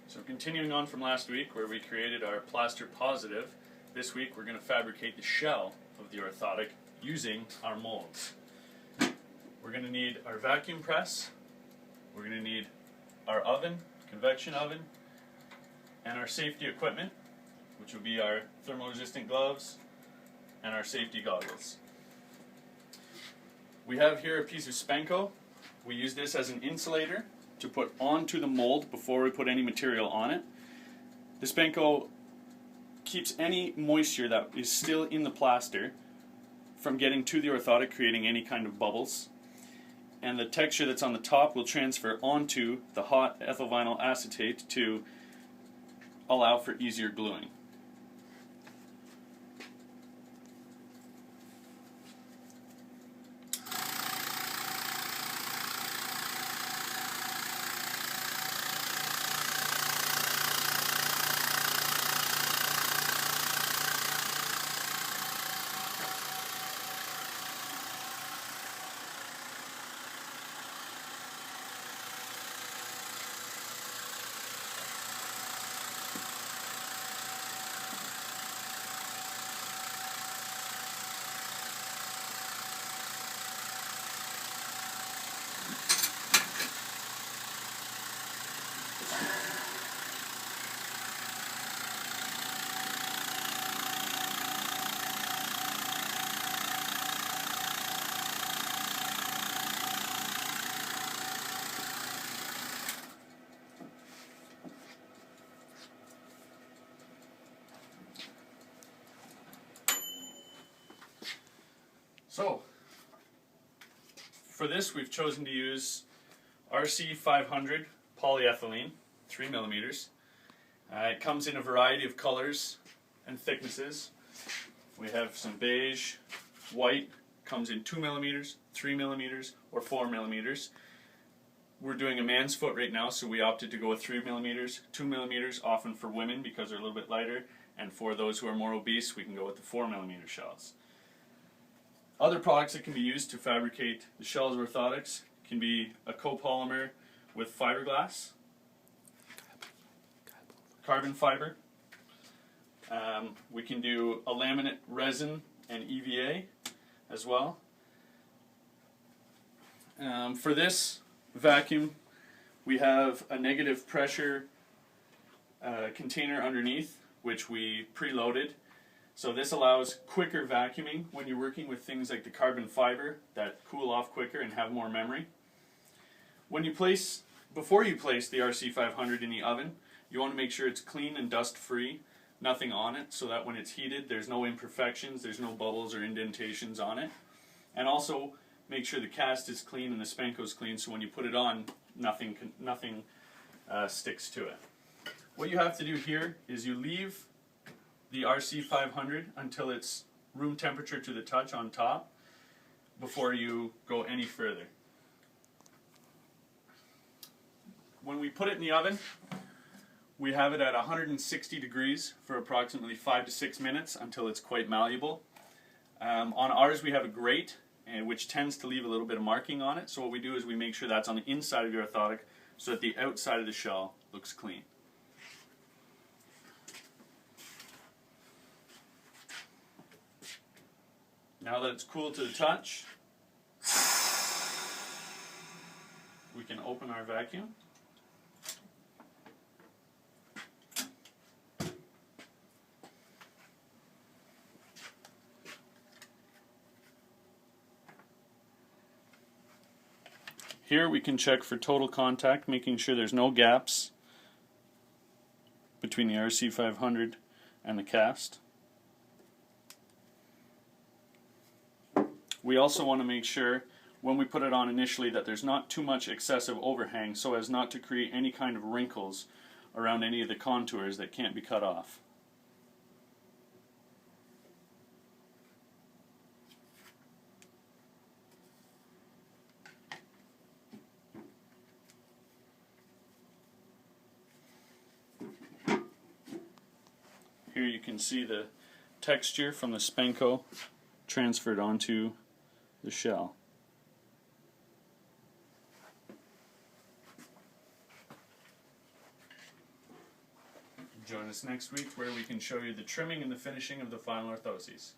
So continuing on from last week where we created our plaster positive, this week we're going to fabricate the shell of the orthotic using our molds. We're going to need our vacuum press, we're going to need our oven, convection oven, and our safety equipment, which will be our thermal resistant gloves and our safety goggles. We have here a piece of Spanko. We use this as an insulator to put onto the mold before we put any material on it. The Spanko keeps any moisture that is still in the plaster from getting to the orthotic, creating any kind of bubbles. And the texture that's on the top will transfer onto the hot ethyl vinyl acetate to allow for easier gluing. So, for this we've chosen to use RC500 polyethylene, 3 millimeters. It comes in a variety of colors and thicknesses. We have some beige, white, comes in 2 millimeters, 3 millimeters, or 4 millimeters. We're doing a man's foot right now, so we opted to go with 3 millimeters, 2 millimeters, often for women because they're a little bit lighter, and for those who are more obese, we can go with the 4 millimeter shells. Other products that can be used to fabricate the shells of orthotics can be a copolymer with fiberglass, carbon fiber. We can do a laminate resin and EVA as well. For this vacuum, we have a negative pressure container underneath, which we preloaded. So this allows quicker vacuuming when you're working with things like the carbon fiber that cool off quicker and have more memory. Before you place the RC500 in the oven, you want to make sure it's clean and dust free, nothing on it, so that when it's heated there's no imperfections, there's no bubbles or indentations on it. And also make sure the cast is clean and the Spanko is clean, so when you put it on, nothing sticks to it. What you have to do here is you leave the RC500 until it's room temperature to the touch on top before you go any further. When we put it in the oven, we have it at 160 degrees for approximately 5 to 6 minutes until it's quite malleable. On ours we have a grate which tends to leave a little bit of marking on it, so what we do is we make sure that's on the inside of your orthotic so that the outside of the shell looks clean. Now that it's cool to the touch, we can open our vacuum. Here we can check for total contact, making sure there's no gaps between the RC500 and the cast. We also want to make sure when we put it on initially that there's not too much excessive overhang so as not to create any kind of wrinkles around any of the contours that can't be cut off. Here you can see the texture from the Spanko transferred onto the shell. Join us next week where we can show you the trimming and the finishing of the final orthoses.